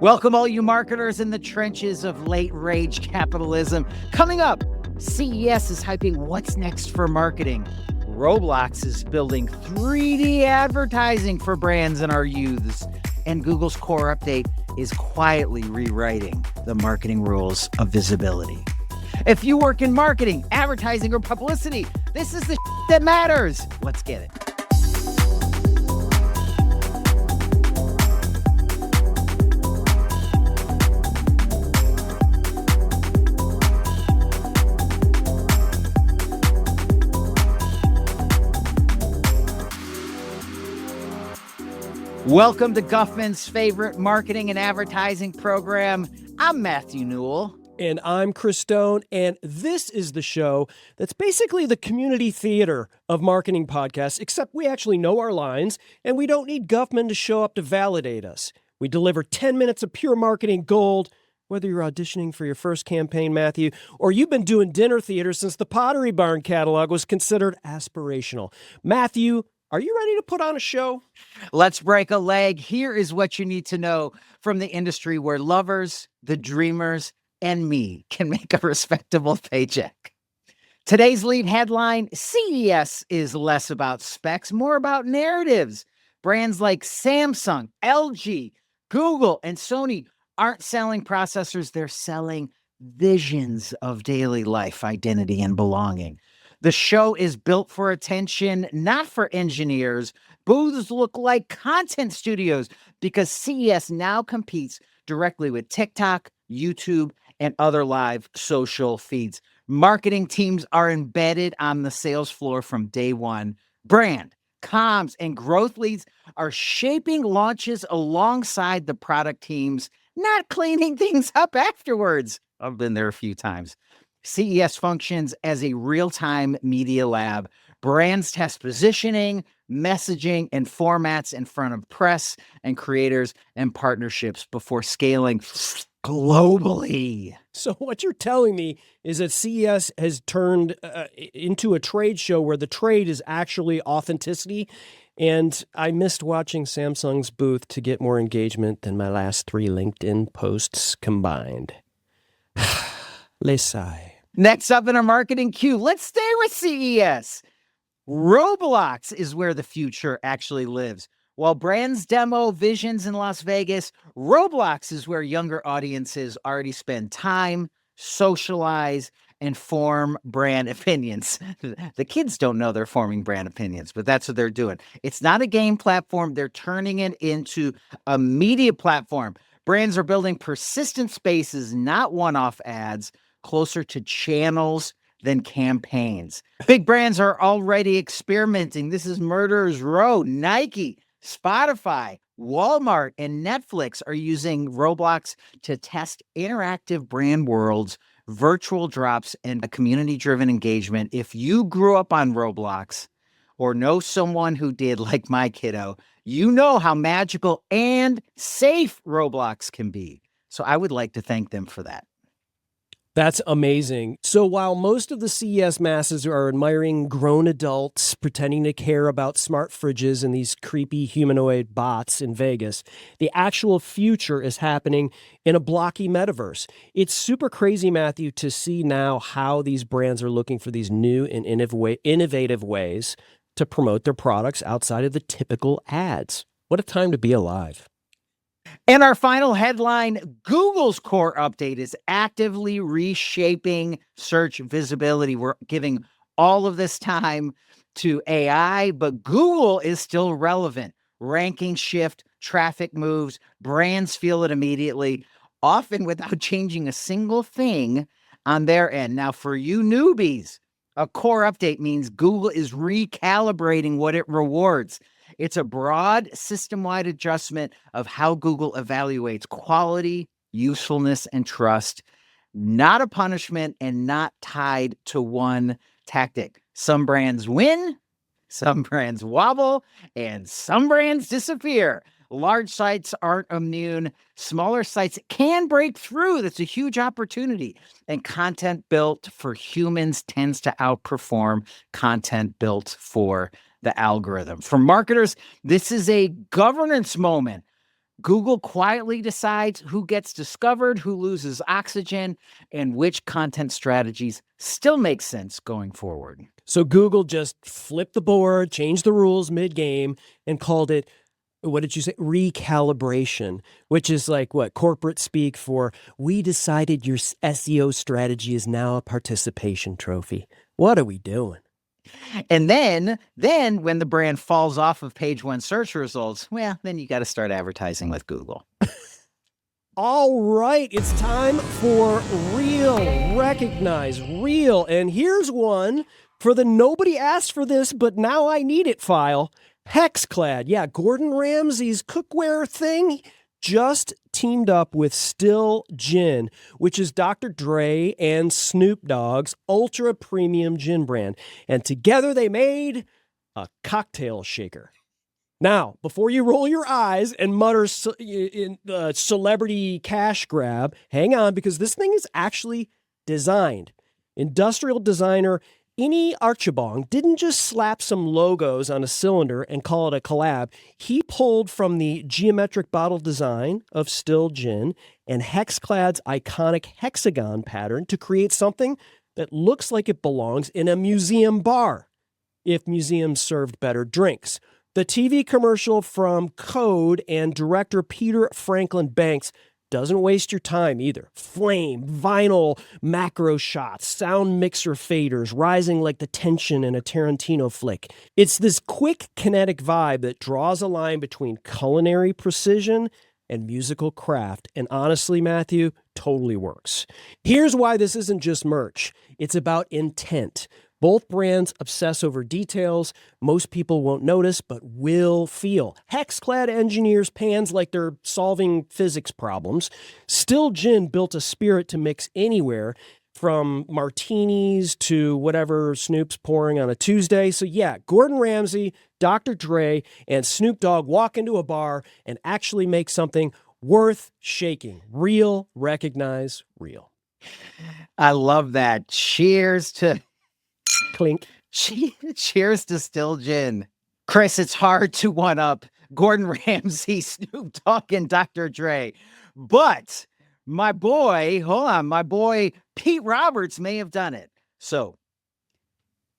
Welcome all you marketers in the trenches of late rage capitalism. Coming up, CES is hyping what's next for marketing. Roblox is building 3D advertising for brands and our youths. And Google's core update is quietly rewriting the marketing rules of visibility. If you work in marketing, advertising, or publicity, this is the that matters. Let's get it. Welcome to Guffman's favorite marketing and advertising program. I'm Matthew Newell. And I'm Chris Stone, and this is the show that's basically the community theater of marketing podcasts, except we actually know our lines, and we don't need Guffman to show up to validate us. We deliver 10 minutes of pure marketing gold, whether you're auditioning for your first campaign, Matthew, or you've been doing dinner theater since the Pottery Barn catalog was considered aspirational. Matthew, are you ready to put on a show? Let's break a leg. Here is what you need to know from the industry where lovers, the dreamers, and me can make a respectable paycheck. Today's lead headline, CES is less about specs, more about narratives. Brands like Samsung, LG, Google, and Sony aren't selling processors. They're selling visions of daily life, identity, and belonging. The show is built for attention, not for engineers. Booths look like content studios because CES now competes directly with TikTok, YouTube, and other live social feeds. Marketing teams are embedded on the sales floor from day one. Brand, comms, and growth leads are shaping launches alongside the product teams, not cleaning things up afterwards. I've been there a few times. CES functions as a real-time media lab. Brands test positioning, messaging, and formats in front of press and creators and partnerships before scaling globally. So what you're telling me is that CES has turned into a trade show where the trade is actually authenticity, and I missed watching Samsung's booth to get more engagement than my last 3 LinkedIn posts combined. Les sigh. Next up in our marketing queue, let's stay with CES. Roblox is where the future actually lives. While brands demo visions in Las Vegas, Roblox is where younger audiences already spend time, socialize, and form brand opinions. The kids don't know they're forming brand opinions, but that's what they're doing. It's not a game platform. They're turning it into a media platform. Brands are building persistent spaces, not one-off ads, closer to channels than campaigns. Big brands are already experimenting. This is Murderer's Row. Nike, Spotify, Walmart, and Netflix are using Roblox to test interactive brand worlds, virtual drops, and a community-driven engagement. If you grew up on Roblox or know someone who did, like my kiddo, you know how magical and safe Roblox can be. So I would like to thank them for that. That's amazing. So while most of the CES masses are admiring grown adults pretending to care about smart fridges and these creepy humanoid bots in Vegas, the actual future is happening in a blocky metaverse. It's super crazy, Matthew, to see now how these brands are looking for these new and innovative ways to promote their products outside of the typical ads. What a time to be alive. And our final headline, Google's core update is actively reshaping search visibility. We're giving all of this time to AI, but Google is still relevant. Rankings shift, traffic moves, brands feel it immediately, often without changing a single thing on their end. Now, for you newbies, a core update means Google is recalibrating what it rewards. It's a broad system-wide adjustment of how Google evaluates quality, usefulness, and trust, not a punishment and not tied to one tactic. Some brands win, some brands wobble, and some brands disappear. Large sites aren't immune. Smaller sites can break through. That's a huge opportunity. And content built for humans tends to outperform content built for the algorithm. For marketers, this is a governance moment. Google quietly decides who gets discovered, who loses oxygen, and which content strategies still make sense going forward. So Google just flipped the board, changed the rules mid-game, and called it, what did you say? Recalibration, which is like what corporate speak for, we decided your SEO strategy is now a participation trophy. What are we doing? And then when the brand falls off of page one search results, well, then you got to start advertising with Google. All right, it's time for Real. Recognize Real. And here's one for the nobody asked for this, but now I need it file. Hexclad. Yeah, Gordon Ramsay's cookware thing just teamed up with Still Gin, which is Dr. Dre and Snoop Dogg's ultra premium gin brand. And together they made a cocktail shaker. Now, before you roll your eyes and mutter celebrity cash grab, hang on, because this thing is actually designed. Industrial designer Ini Archibong didn't just slap some logos on a cylinder and call it a collab. He pulled from the geometric bottle design of Still Gin and Hexclad's iconic hexagon pattern to create something that looks like it belongs in a museum bar, if museums served better drinks. The TV commercial from Code and director Peter Franklin Banks doesn't waste your time either. Flame, vinyl, macro shots, sound mixer faders rising like the tension in a Tarantino flick. It's this quick, kinetic vibe that draws a line between culinary precision and musical craft. And honestly, Matthew, totally works. Here's why this isn't just merch. It's about intent. Both brands obsess over details most people won't notice but will feel. Hexclad engineers pans like they're solving physics problems. Still Gin built a spirit to mix anywhere, from martinis to whatever Snoop's pouring on a Tuesday. So yeah, Gordon Ramsay, Dr. Dre, and Snoop Dogg walk into a bar and actually make something worth shaking. Real, recognize, real. I love that. Cheers to Clink. Cheers to Still Gin. Chris, it's hard to one up Gordon Ramsay, Snoop Dogg, and Dr. Dre. But my boy Pete Roberts may have done it. So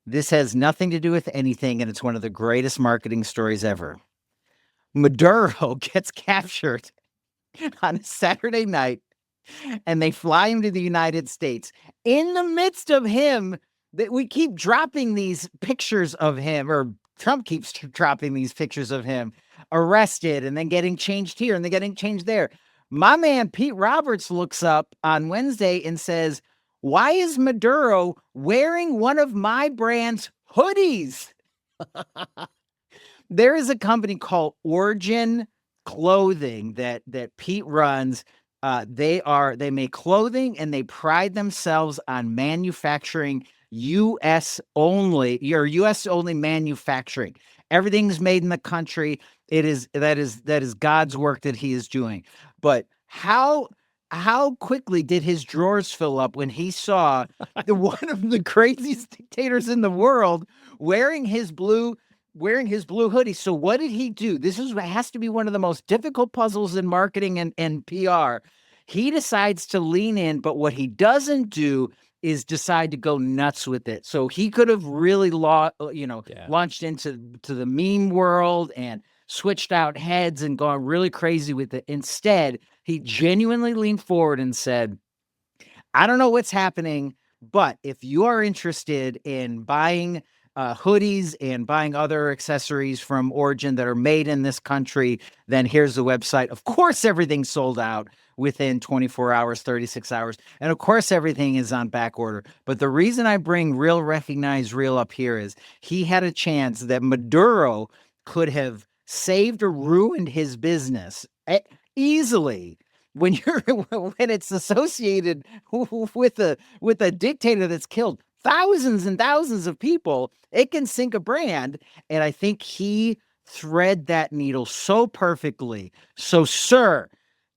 this has nothing to do with anything, and it's one of the greatest marketing stories ever. Maduro gets captured on a Saturday night, and they fly him to the United States. In the midst of him, that we keep dropping these pictures of him, or Trump keeps dropping these pictures of him arrested and then getting changed here and then getting changed there. My man Pete Roberts looks up on Wednesday and says, "Why is Maduro wearing one of my brand's hoodies?" There is a company called Origin Clothing that Pete runs. They make clothing, and they pride themselves on manufacturing US only, US only manufacturing. Everything's made in the country. That is God's work that he is doing. But how quickly did his drawers fill up when he saw one of the craziest dictators in the world wearing his blue hoodie? So what did he do? This has to be one of the most difficult puzzles in marketing and PR. He decides to lean in, but what he doesn't do is decide to go nuts with it. So he could have really launched into the meme world and switched out heads and gone really crazy with it. Instead, he genuinely leaned forward and said, "I don't know what's happening, but if you are interested in buying hoodies and buying other accessories from Origin that are made in this country, then here's the website." Of course, everything's sold out within 24 hours, 36 hours. And of course, everything is on back order. But the reason I bring Real Recognize Real up here is he had a chance that Maduro could have saved or ruined his business easily. When it's associated with a dictator that's killed thousands and thousands of people, it can sink a brand. And I think he thread that needle so perfectly. So, sir,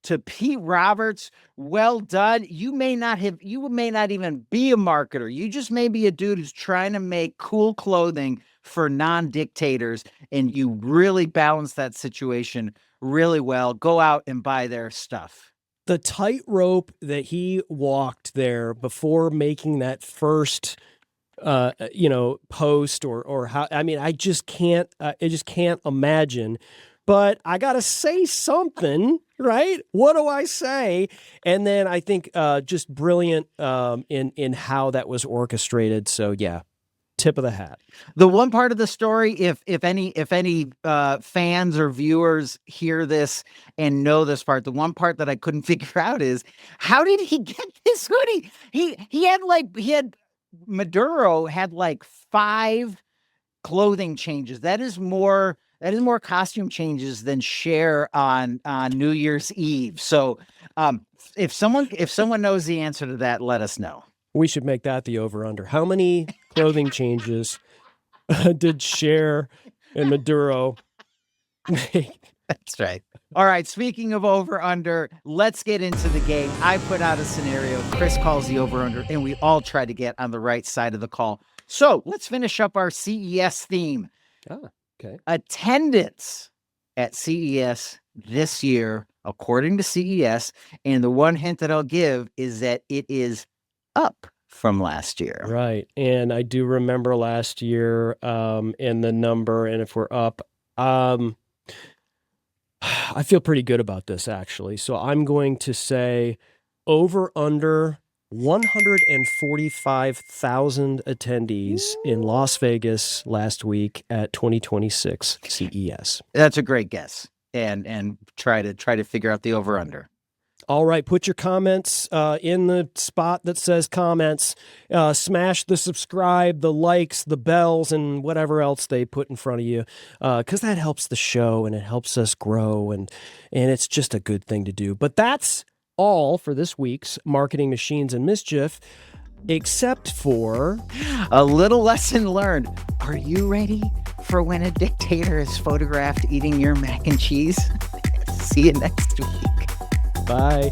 to Pete Roberts, well done. You may not even be a marketer. You just may be a dude who's trying to make cool clothing for non-dictators, and you really balance that situation really well. Go out and buy their stuff. The tightrope that he walked there before making that first post or how, I mean, I just can't imagine, but I got to say something, right? What do I say? And then I think just brilliant in how that was orchestrated. So yeah, tip of the hat. The one part of the story, if any fans or viewers hear this and know this part, the one part that I couldn't figure out is, how did he get this hoodie? He had Maduro had like 5 clothing changes. That is more costume changes than Cher on New Year's Eve. So if someone knows the answer to that, let us know. We should make that the over-under. How many clothing changes did Cher and Maduro make? That's right. All right, speaking of over-under, let's get into the game. I put out a scenario. Chris calls the over-under, and we all try to get on the right side of the call. So let's finish up our CES theme. Okay. Attendance at CES this year, according to CES, and the one hint that I'll give is that it is up from last year. Right. And I do remember last year in the number, and if we're up, I feel pretty good about this, actually. So I'm going to say over under 145,000 attendees in Las Vegas last week at 2026 CES. That's a great guess. And try to figure out the over under. All right, put your comments in the spot that says comments. Smash the subscribe, the likes, the bells, and whatever else they put in front of you, because that helps the show and it helps us grow, and it's just a good thing to do. But that's all for this week's Marketing Machines and Mischief, except for a little lesson learned. Are you ready for when a dictator is photographed eating your mac and cheese? See you next week. Bye.